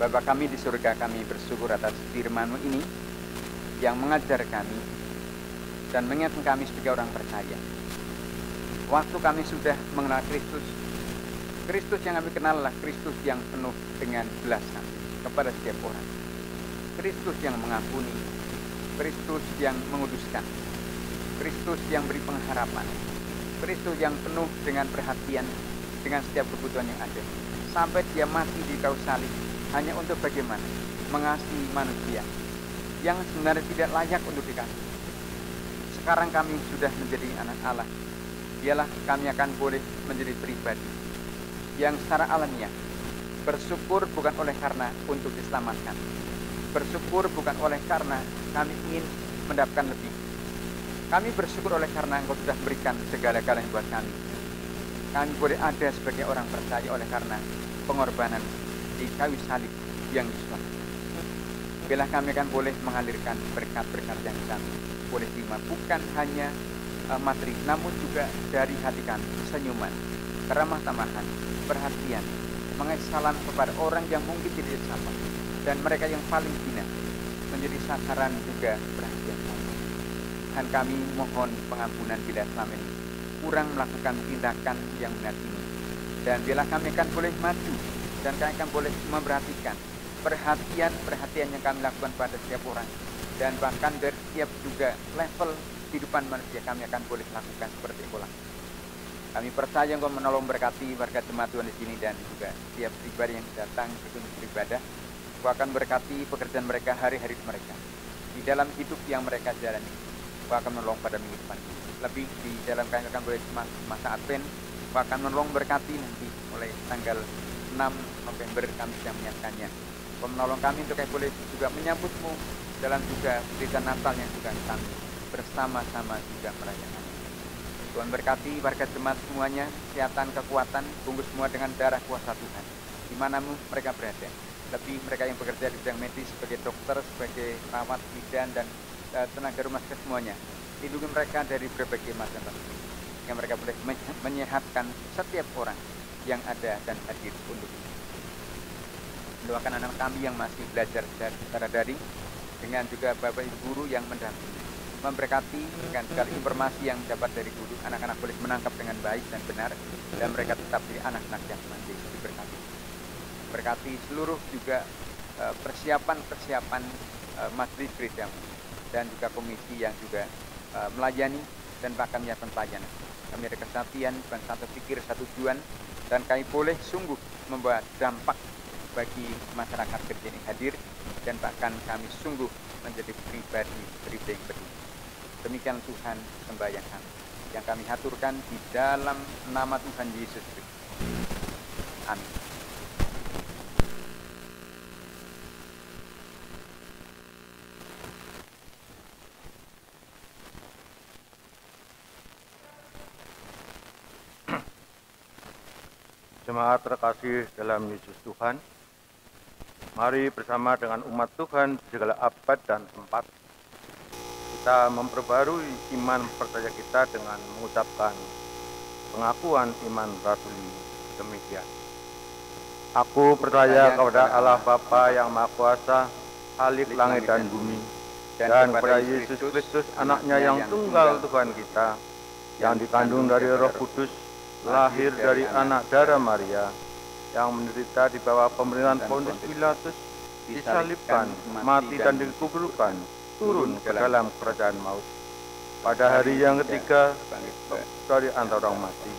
Bapa kami di surga, kami bersyukur atas firman-Mu ini yang mengajar kami dan mengingatkan kami sebagai orang percaya. Waktu kami sudah mengenal Kristus, Kristus yang kami kenal adalah Kristus yang penuh dengan belas kasih kepada setiap orang. Kristus yang mengampuni, Kristus yang menguduskan, Kristus yang beri pengharapan, Kristus yang penuh dengan perhatian dengan setiap kebutuhan yang ada, sampai Dia mati di kayu salib hanya untuk bagaimana? Mengasihi manusia yang sebenarnya tidak layak untuk dikasihi. Sekarang kami sudah menjadi anak Allah. Ialah kami akan boleh menjadi pribadi yang secara alamiah bersyukur bukan oleh karena untuk diselamatkan. Bersyukur bukan oleh karena kami ingin mendapatkan lebih. Kami bersyukur oleh karena Engkau sudah berikan segala-galanya buat kami. Kami boleh ada sebagai orang percaya oleh karena pengorbanan di kayu salib yang disuap. Bila kami akan boleh mengalirkan berkat-berkat yang kami boleh terima, bukan hanya materi, namun juga dari hati kami, senyuman, keramah tamahan, perhatian, mengasihi salam kepada orang yang mungkin tidak disapa, dan mereka yang paling hina menjadi sasaran juga perhatian kami. Dan kami mohon pengampunan bila selama ini kurang melakukan tindakan yang benar ini, dan bila kami akan boleh maju dan kami akan boleh memperhatikan perhatian yang kami lakukan pada setiap orang, dan bahkan dari setiap juga level kehidupan manusia kami akan boleh lakukan seperti itulah. Kami percaya Engkau menolong berkati warga jemaat Tuhan di sini dan juga setiap pribadi yang datang untuk beribadah. Engkau akan berkati pekerjaan mereka, hari-hari mereka di dalam hidup yang mereka jalani. Engkau akan menolong pada minggu depan. Lebih di dalam kami akan boleh masa Advent, Engkau akan menolong berkati nanti mulai tanggal 6 November kami sedang menyiapkannya. Engkau menolong kami untuk kami boleh juga menyambut-Mu dalam juga cerita Natal yang juga kami bersama-sama juga merayakan. Tuhan berkati warga jemaat semuanya, kesehatan, kekuatan, bungkus semua dengan darah kuasa Tuhan. Dimanapun mereka berada, lebih mereka yang bekerja di bidang medis sebagai dokter, sebagai perawat, bidan, dan tenaga rumah sakit semuanya. Lindungi mereka dari berbagai macam penyakit, yang mereka boleh menyehatkan setiap orang yang ada dan hadir untuk itu. Doakan anak kami yang masih belajar secara daring, dengan juga Bapak Ibu guru yang mendampingi. Memberkati dengan segala informasi yang dapat dari guru, anak-anak boleh menangkap dengan baik dan benar, dan mereka tetap jadi anak-anak yang mandiri, diberkati. Berkati seluruh juga persiapan majelis gereja dan juga komisi yang juga melayani dan bahkan menyiapkan pelayanan. Kami ada kesatuan, bukan satu pikir, satu tujuan, dan kami boleh sungguh membawa dampak bagi masyarakat gereja ini hadir, dan bahkan kami sungguh menjadi pribadi yang berdiri. Demikian Tuhan sembahyang kami yang kami haturkan di dalam nama Tuhan Yesus Kristus. Amin. Jemaat terkasih dalam Yesus Tuhan, mari bersama dengan umat Tuhan di segala abad dan tempat, kita memperbarui iman percaya kita dengan mengucapkan pengakuan iman rasuli demikian. Aku percaya kepada Allah Bapa yang Maha Kuasa, Khalik langit dan bumi, dan kepada Yesus Kristus, anaknya yang tunggal Tuhan kita, yang dikandung dari Roh Kudus, lahir dari anak darah Maria, yang menderita di bawah pemerintahan Pontius Pilatus, disalibkan, mati dan dikuburkan, turun ke dalam kerajaan maut. Pada hari yang ketiga, dari antara orang mati,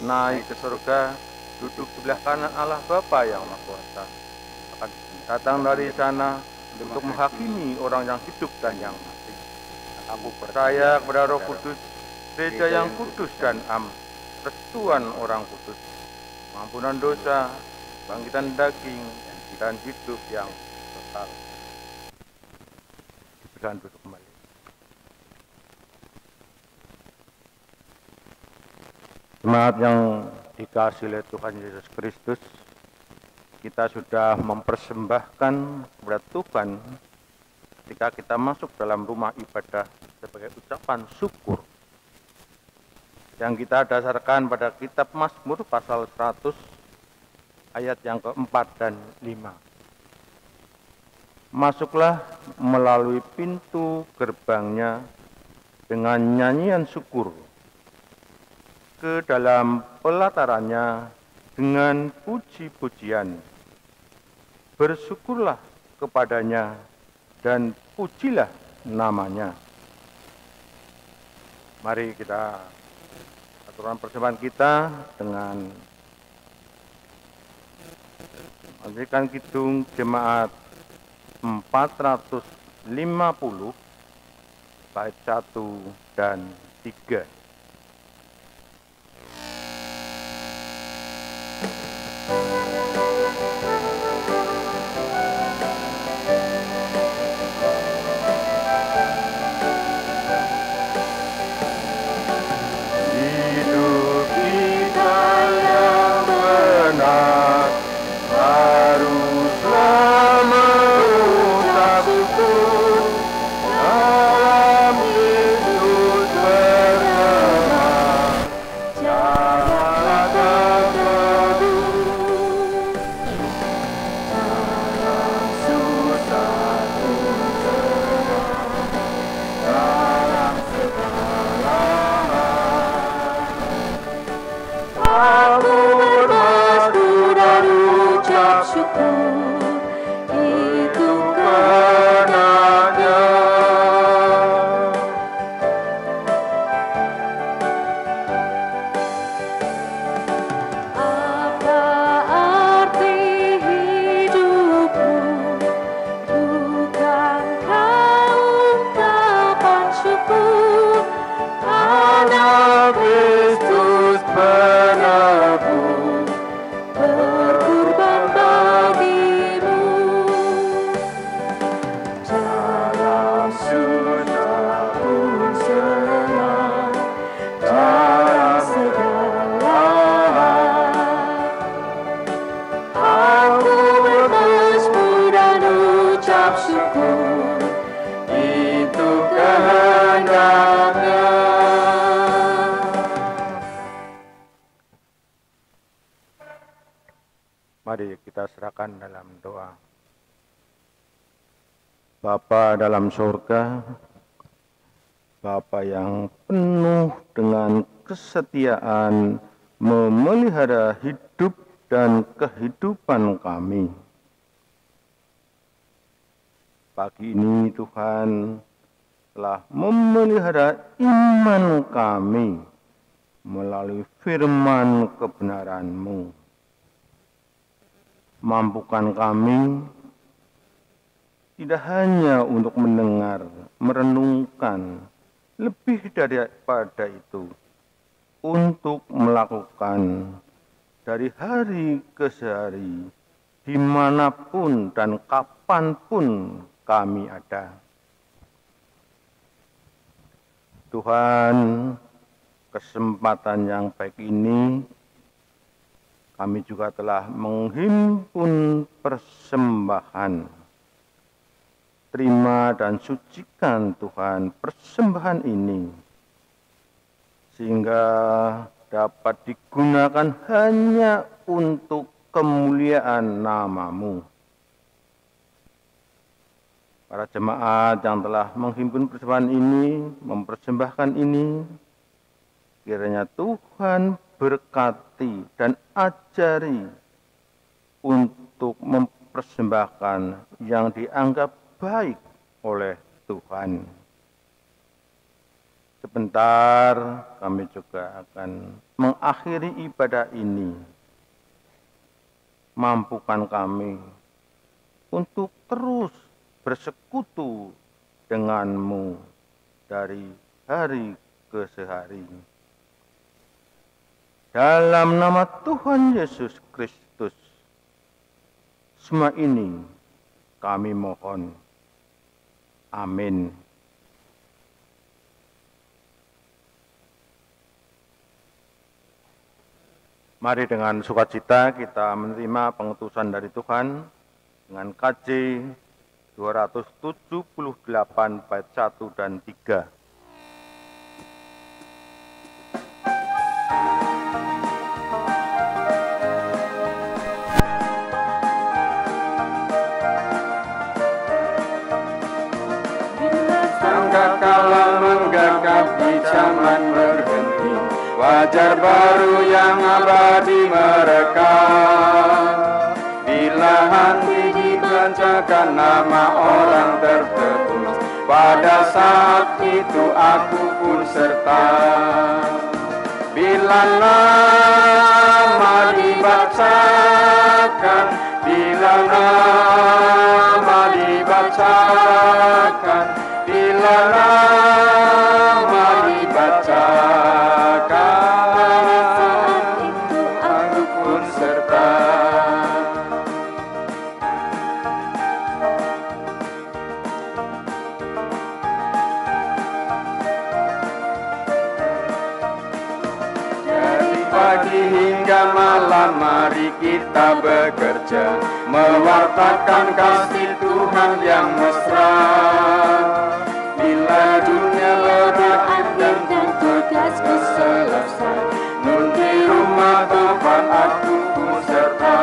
naik ke surga, duduk sebelah kanan Allah Bapa yang Maha Kuasa, akan datang dari sana untuk menghakimi orang yang hidup dan yang mati. Aku percaya kepada Roh Kudus, gereja yang kudus dan am, persekutuan orang kudus, pengampunan dosa, bangkitan daging, dan hidup yang kekal. Silakan duduk kembali. Jemaat yang dikasihi oleh Tuhan Yesus Kristus, kita sudah mempersembahkan kepada Tuhan ketika kita masuk dalam rumah ibadah sebagai ucapan syukur yang kita dasarkan pada kitab Mazmur pasal 100 ayat yang keempat dan 5. Masuklah melalui pintu gerbangnya dengan nyanyian syukur, ke dalam pelatarannya dengan puji-pujian. Bersyukurlah kepadanya dan pujilah namanya. Mari kita aturan persembahan kita dengan memberikan kidung jemaat 450 bait 1 dan 3. Hidup kita yang benar haruslah mengucap syukur dalam Yesus berkenan. aku, itu kehendaknya. Mari kita serahkan dalam doa. Bapa dalam surga, Bapa yang penuh dengan kesetiaan memelihara hidup dan kehidupan kami. Pagi ini Tuhan telah memelihara iman kami melalui firman kebenaran-Mu. Mampukan kami tidak hanya untuk mendengar, merenungkan, lebih daripada itu, untuk melakukan dari hari ke hari, dimanapun dan kapanpun kami ada. Tuhan, kesempatan yang baik ini, kami juga telah menghimpun persembahan. Terima dan sucikan Tuhan persembahan ini, sehingga dapat digunakan hanya untuk kemuliaan nama-Mu. Para jemaat yang telah menghimpun persembahan ini, mempersembahkan ini, kiranya Tuhan berkati dan ajari untuk mempersembahkan yang dianggap baik oleh Tuhan. Sebentar kami juga akan mengakhiri ibadah ini. Mampukan kami untuk terus bersekutu dengan-Mu dari hari ke hari. Dalam nama Tuhan Yesus Kristus, semua ini kami mohon. Amin. Mari dengan sukacita kita menerima pengutusan dari Tuhan dengan KJ 278 bait 1 dan 3. Kala menggagap di zaman berhenti, wajar baru yang abadi mereka. Bila hati dibacakan nama orang tertentu, pada saat itu aku pun serta. Bila nama dibacakan, bila nama dibacakan, bila nama dibacakan, aku pun serta. Dari pagi hingga malam mari kita bekerja, mewartakan kasih Tuhan yang mesra. Bila dunia berakhir dan tugasku selesai, nun di rumah Tuhan aku pun serta.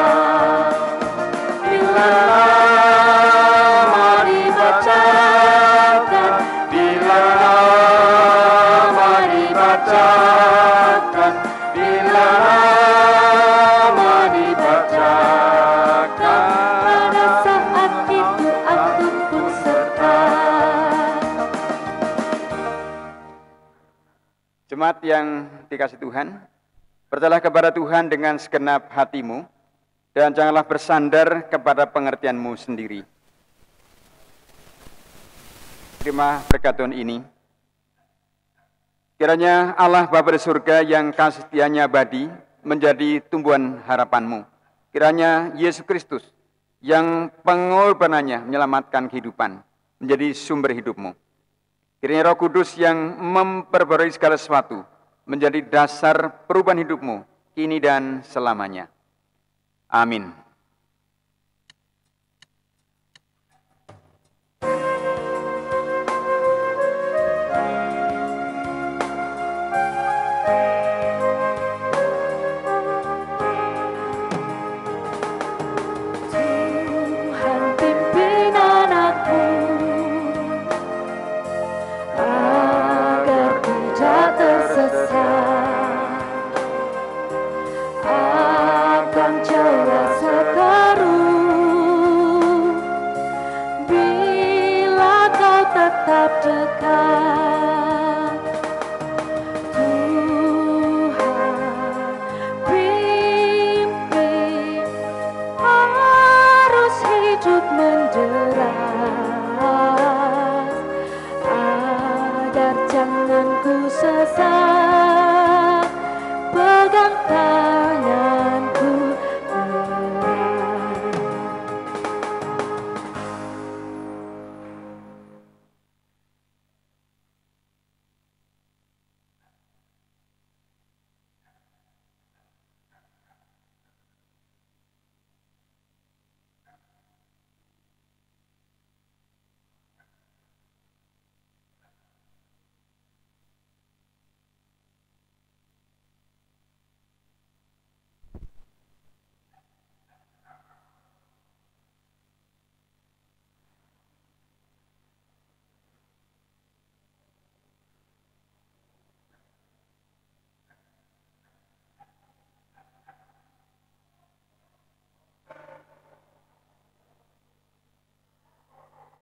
Bila nama dibacakan, bila nama dibacakan, bila nama dibacakan, pada saat itu aku pun serta. Jemaat yang dikasihi Tuhan, percayalah kepada Tuhan dengan segenap hatimu, dan janganlah bersandar kepada pengertianmu sendiri. Terima berkat Tuhan ini. Kiranya Allah Bapa di surga yang kasih setianya abadi menjadi tumbuhan harapanmu. Kiranya Yesus Kristus yang pengorbanannya menyelamatkan kehidupan menjadi sumber hidupmu. Kiranya Roh Kudus yang memperbarui segala sesuatu menjadi dasar perubahan hidupmu kini dan selamanya. Amin.